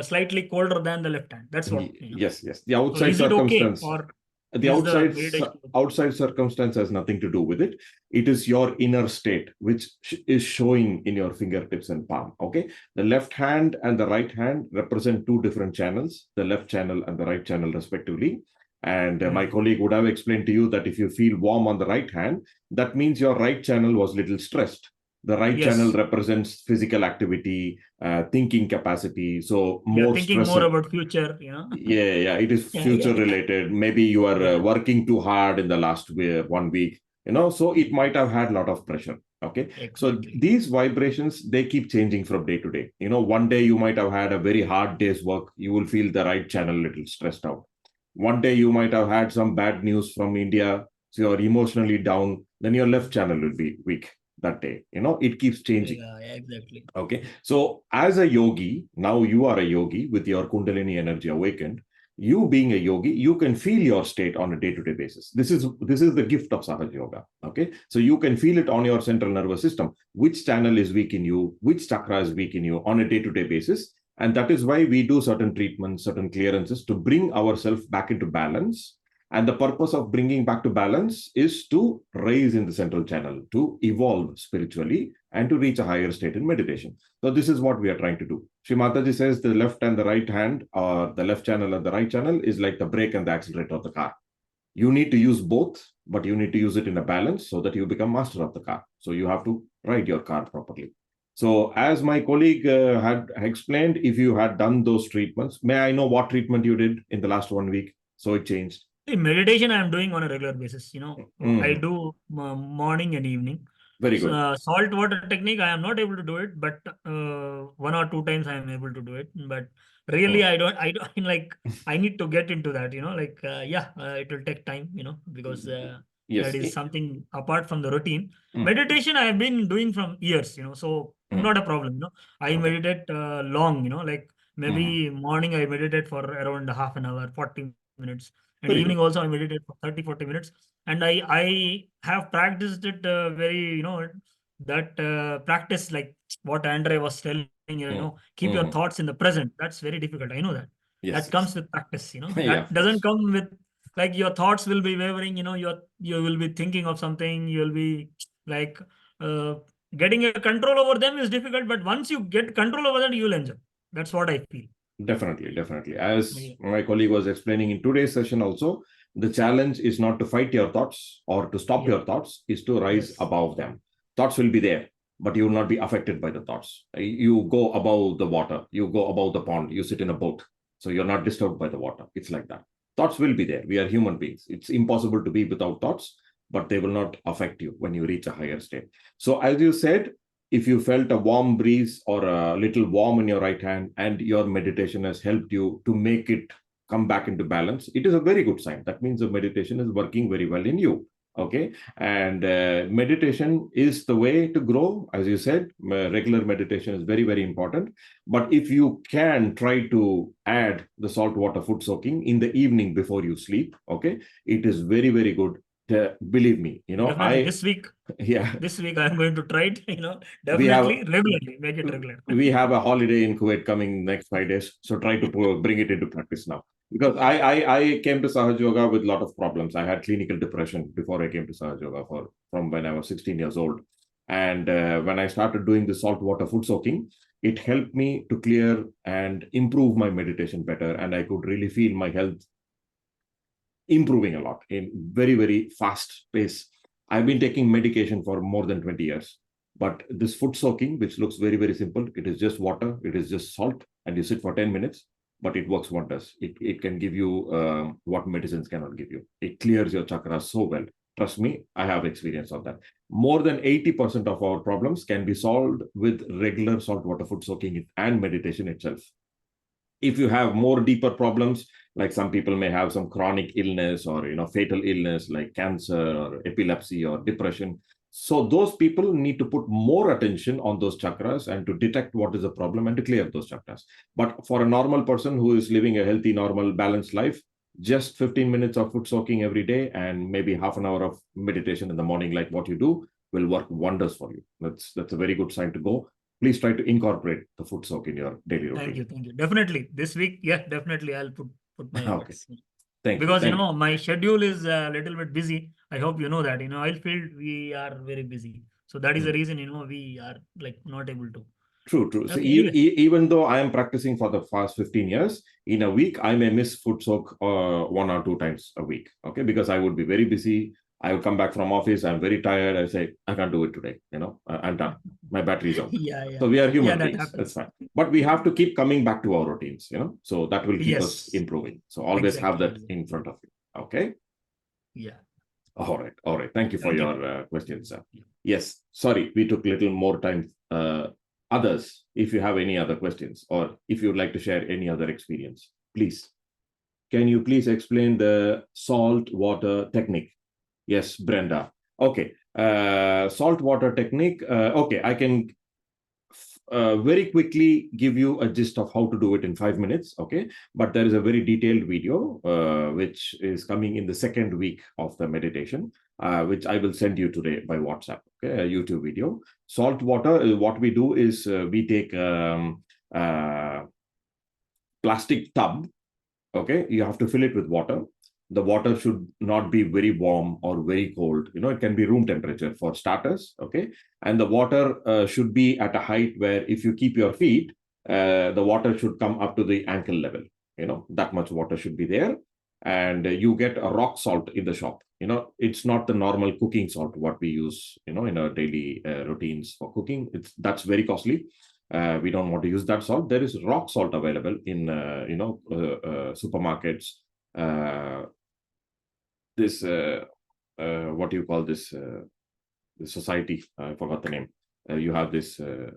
Speaker 4: slightly colder than the left hand. That's what,
Speaker 2: Yes. The
Speaker 4: So
Speaker 2: outside
Speaker 4: is it okay,
Speaker 2: circumstance.
Speaker 4: or
Speaker 2: The
Speaker 4: is the meditation okay?
Speaker 2: outside circumstance has nothing to do with it. It is your inner state which is showing in your fingertips and palm. Okay, the left hand and the right hand represent two different channels, the left channel and the right channel respectively. And my colleague would have explained to you that if you feel warm on the right hand, that means your right channel was little stressed. The right channel represents physical activity, thinking capacity. So more
Speaker 4: thinking
Speaker 2: stress.
Speaker 4: more about future,
Speaker 2: Yeah. It is future related. Maybe you are working too hard in the last 1 week, so it might have had a lot of pressure. Okay.
Speaker 4: Exactly.
Speaker 2: So these vibrations, they keep changing from day to day. One day you might have had a very hard day's work. You will feel the right channel a little stressed out. One day you might have had some bad news from India. So you're emotionally down. Then your left channel will be weak that day. It keeps changing.
Speaker 4: Yeah, exactly.
Speaker 2: Okay. So as a yogi, now you are a yogi with your Kundalini energy awakened. You being a yogi, you can feel your state on a day-to-day basis. This is the gift of Sahaja Yoga. Okay. So you can feel it on your central nervous system, which channel is weak in you, which chakra is weak in you on a day-to-day basis. And that is why we do certain treatments, certain clearances to bring ourselves back into balance. And the purpose of bringing back to balance is to raise in the central channel, to evolve spiritually, and to reach a higher state in meditation. So this is what we are trying to do. Sri Mataji says the left and the right hand, or the left channel and the right channel, is like the brake and the accelerator of the car. You need to use both, but you need to use it in a balance so that you become master of the car. So you have to ride your car properly. So as my colleague had explained, if you had done those treatments, may I know what treatment you did in the last 1 week? So it changed.
Speaker 4: Meditation I am doing on a regular basis. I do morning and evening.
Speaker 2: Very good.
Speaker 4: Salt water technique, I am not able to do it, but 1 or 2 times I am able to do it. But really, I don't like. I need to get into that. It will take time. Because that is something apart from the routine. Meditation I have been doing from years. So not a problem. I meditate long. Like maybe morning I meditate for around half an hour, 40 minutes. And
Speaker 2: Very
Speaker 4: evening
Speaker 2: good.
Speaker 4: also I meditate for 30-40 minutes. And I have practiced it very, that practice, like what Andre was telling, keep your thoughts in the present. That's very difficult. I know that. That comes with practice, that doesn't come with, like, your thoughts will be wavering, you will be thinking of something, you will be like, getting a control over them is difficult, but once you get control over that, you'll enjoy. That's what I feel.
Speaker 2: Definitely. As my colleague was explaining in today's session also, the challenge is not to fight your thoughts or to stop your thoughts, is to rise above them. Thoughts will be there, but you will not be affected by the thoughts. You go above the water, you go above the pond, you sit in a boat. So you're not disturbed by the water. It's like that. Thoughts will be there. We are human beings. It's impossible to be without thoughts, but they will not affect you when you reach a higher state. So as you said, if you felt a warm breeze or a little warm in your right hand and your meditation has helped you to make it come back into balance, it is a very good sign. That means the meditation is working very well in you. Okay. And meditation is the way to grow. As you said, regular meditation is very, very important. But if you can try to add the salt water foot soaking in the evening before you sleep, okay, it is very, very good. Believe me,
Speaker 4: this week I'm going to try it, regularly make it regular.
Speaker 2: We have a holiday in Kuwait coming next 5 days, so try to bring it into practice now. Because I came to Sahaja Yoga with a lot of problems. I had clinical depression before I came to Sahaja Yoga from when I was 16 years old. And when I started doing the salt water foot soaking, it helped me to clear and improve my meditation better. And I could really feel my health improving a lot in very, very fast pace. I've been taking medication for more than 20 years. But this foot soaking, which looks very, very simple, it is just water, it is just salt, and you sit for 10 minutes, but it works wonders. It can give you what medicines cannot give you. It clears your chakras so well. Trust me, I have experience of that. More than 80% of our problems can be solved with regular saltwater foot soaking and meditation itself. If you have more deeper problems, like some people may have some chronic illness or fatal illness like cancer or epilepsy or depression, so those people need to put more attention on those chakras and to detect what is the problem and to clear those chakras. But for a normal person who is living a healthy, normal, balanced life, just 15 minutes of foot soaking every day and maybe half an hour of meditation in the morning, like what you do, will work wonders for you. That's a very good sign to go. Please try to incorporate the foot soak in your daily routine.
Speaker 4: Thank you. Definitely. This week, yeah, definitely I'll put my efforts.
Speaker 2: Okay. Thank
Speaker 4: because
Speaker 2: you.
Speaker 4: My schedule is a little bit busy. I hope you know that. Oil field, we are very busy. So that is the reason, we are like not able to.
Speaker 2: True. So
Speaker 4: Okay,
Speaker 2: even though I am practicing for the past 15 years, in a week, I may miss foot soak 1 or 2 times a week. Okay. Because I would be very busy. I will come back from office. I'm very tired. I say, I can't do it today. I'm done. My battery's out.
Speaker 4: Yeah.
Speaker 2: So we are human
Speaker 4: that
Speaker 2: beings.
Speaker 4: happens.
Speaker 2: That's fine. But we have to keep coming back to our routines, so that will keep us
Speaker 4: Yes.
Speaker 2: improving. So always have that
Speaker 4: Exactly.
Speaker 2: in front of you. Okay.
Speaker 4: Yeah.
Speaker 2: All right. Thank you for
Speaker 4: Thank you.
Speaker 2: your questions, sir. Yes. Sorry, we took a little more time. Others, if you have any other questions or if you'd like to share any other experience, please. Can you please explain the salt water technique? Yes, Brenda. Okay. Salt water technique. Okay, I can very quickly give you a gist of how to do it in 5 minutes. Okay. But there is a very detailed video, which is coming in the second week of the meditation, which I will send you today by WhatsApp. Okay. A YouTube video. Salt water, what we do is we take plastic tub. Okay. You have to fill it with water. The water should not be very warm or very cold. It can be room temperature for starters. Okay. And the water should be at a height where if you keep your feet, the water should come up to the ankle level. That much water should be there. And you get a rock salt in the shop. It's not the normal cooking salt, what we use, in our daily routines for cooking. That's very costly. We don't want to use that salt. There is rock salt available in, supermarkets. This what do you call this society? I forgot the name. You have this
Speaker 1: in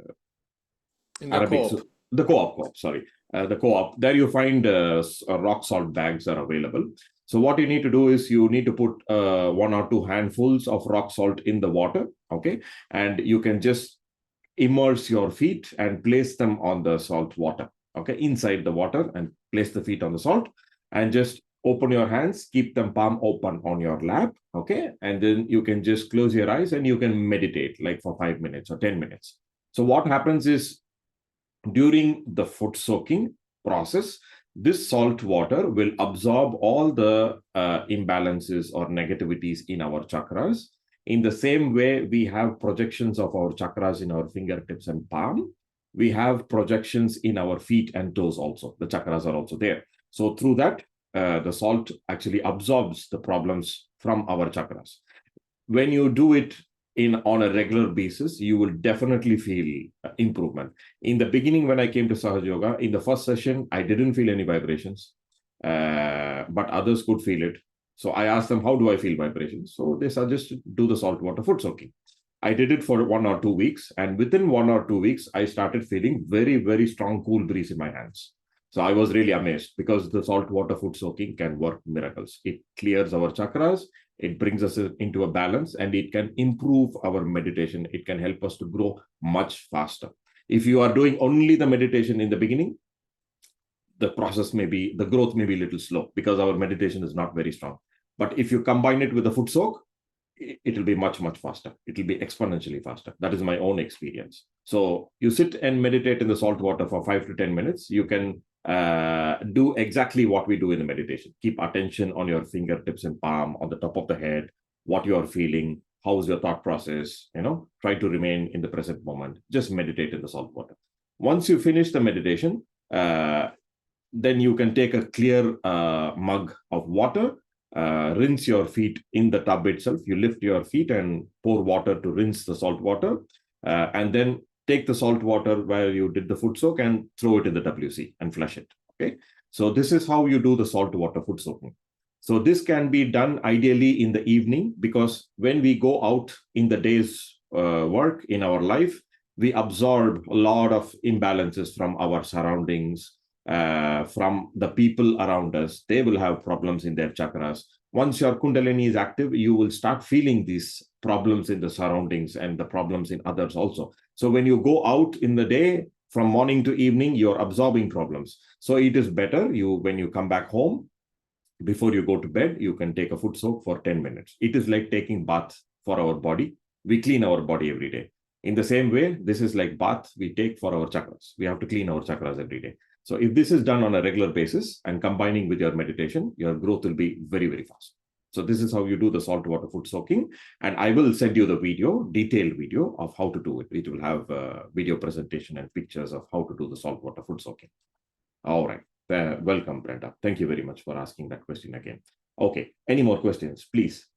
Speaker 1: the
Speaker 2: Arabic,
Speaker 1: co-op.
Speaker 2: The co-op. Sorry, the co-op. There you find rock salt bags are available. So what you need to do is you need to put 1 or 2 handfuls of rock salt in the water. Okay, and you can just immerse your feet and place them on the salt water. Okay, inside the water, and place the feet on the salt and just open your hands, keep them palm open on your lap. Okay, and then you can just close your eyes and you can meditate like for 5 minutes or 10 minutes. So what happens is during the foot soaking process, this salt water will absorb all the imbalances or negativities in our chakras. In the same way, we have projections of our chakras in our fingertips and palm. We have projections in our feet and toes also. The chakras are also there. So through that, the salt actually absorbs the problems from our chakras. When you do it on a regular basis, you will definitely feel improvement. In the beginning, when I came to Sahaja Yoga, in the first session, I didn't feel any vibrations, but others could feel it. So I asked them, how do I feel vibrations? So they suggested do the salt water foot soaking. I did it for 1 or 2 weeks. And within 1 or 2 weeks, I started feeling very, very strong, cool breeze in my hands. So I was really amazed because the salt water foot soaking can work miracles. It clears our chakras. It brings us into a balance and it can improve our meditation. It can help us to grow much faster. If you are doing only the meditation in the beginning, the growth may be a little slow because our meditation is not very strong. But if you combine it with the foot soak, it will be much, much faster. It will be exponentially faster. That is my own experience. So you sit and meditate in the salt water for 5 to 10 minutes. You can do exactly what we do in the meditation. Keep attention on your fingertips and palm, on the top of the head, what you are feeling, how's your thought process, try to remain in the present moment. Just meditate in the salt water. Once you finish the meditation, then you can take a clear mug of water, rinse your feet in the tub itself. You lift your feet and pour water to rinse the salt water, and then take the salt water where you did the foot soak and throw it in the WC and flush it. Okay. So this is how you do the salt water foot soaking. So this can be done ideally in the evening, because when we go out in the day's work in our life, we absorb a lot of imbalances from our surroundings, from the people around us. They will have problems in their chakras. Once your Kundalini is active, you will start feeling these problems in the surroundings and the problems in others also. So when you go out in the day, from morning to evening, you're absorbing problems. So it is better when you come back home, before you go to bed, you can take a foot soak for 10 minutes. It is like taking bath for our body. We clean our body every day. In the same way, this is like bath we take for our chakras. We have to clean our chakras every day. So if this is done on a regular basis and combining with your meditation, your growth will be very, very fast. So this is how you do the salt water foot soaking. And I will send you the video, detailed video of how to do it. It will have a video presentation and pictures of how to do the salt water foot soaking. All right. Welcome, Brenda. Thank you very much for asking that question again. Okay. Any more questions, please,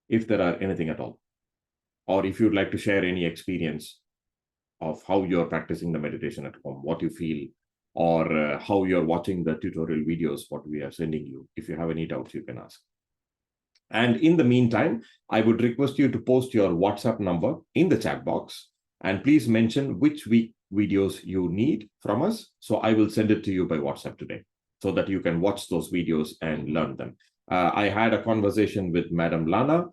Speaker 2: if there are anything at all? Or if you'd like to share any experience of how you're practicing the meditation at home, what you feel, or how you're watching the tutorial videos, what we are sending you. If you have any doubts, you can ask. And in the meantime, I would request you to post your WhatsApp number in the chat box, and please mention which videos you need from us. So I will send it to you by WhatsApp today, so that you can watch those videos and learn them. I had a conversation with Madam Lana.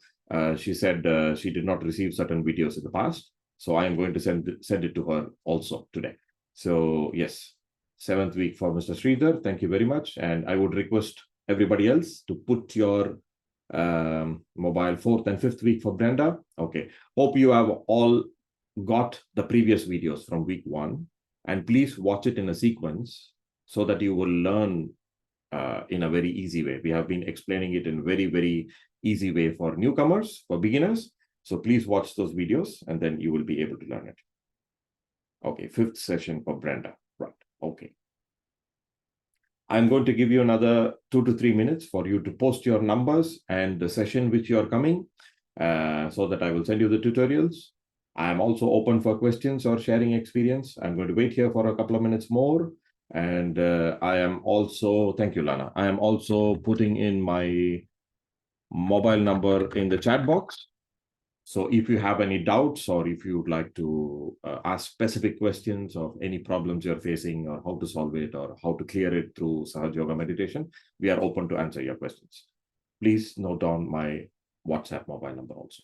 Speaker 2: She said she did not receive certain videos in the past. So I am going to send it to her also today. So yes, 7th week for Mr. Sridhar. Thank you very much. And I would request everybody else to put your mobile 4th and 5th week for Brenda. Okay. Hope you have all got the previous videos from week 1. And please watch it in a sequence so that you will learn in a very easy way. We have been explaining it in very, very easy way for newcomers, for beginners. So please watch those videos and then you will be able to learn it. Okay, 5th session for Brenda. Right. Okay. I'm going to give you another 2 to 3 minutes for you to post your numbers and the session which you are coming, so that I will send you the tutorials. I am also open for questions or sharing experience. I'm going to wait here for a couple of minutes more. And I am also, thank you, Lana. I am also putting in my mobile number in the chat box. So if you have any doubts, or if you would like to ask specific questions of any problems you're facing, or how to solve it, or how to clear it through Sahaja Yoga meditation, we are open to answer your questions. Please note down my WhatsApp mobile number also.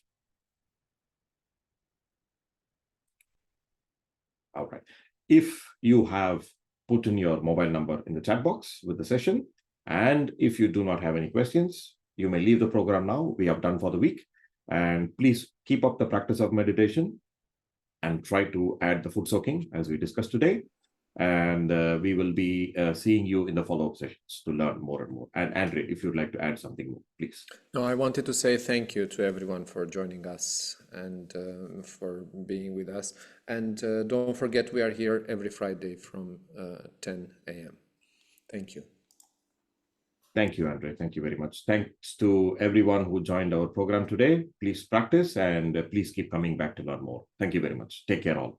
Speaker 2: All right. If you have put in your mobile number in the chat box with the session, and if you do not have any questions, you may leave the program now. We have done for the week. And please keep up the practice of meditation and try to add the foot soaking as we discussed today. And we will be seeing you in the follow-up sessions to learn more and more. And Andre, if you'd like to add something more, please.
Speaker 1: No, I wanted to say thank you to everyone for joining us and for being with us. And don't forget, we are here every Friday from 10 a.m. Thank you.
Speaker 2: Thank you, Andre. Thank you very much. Thanks to everyone who joined our program today. Please practice and please keep coming back to learn more. Thank you very much. Take care all.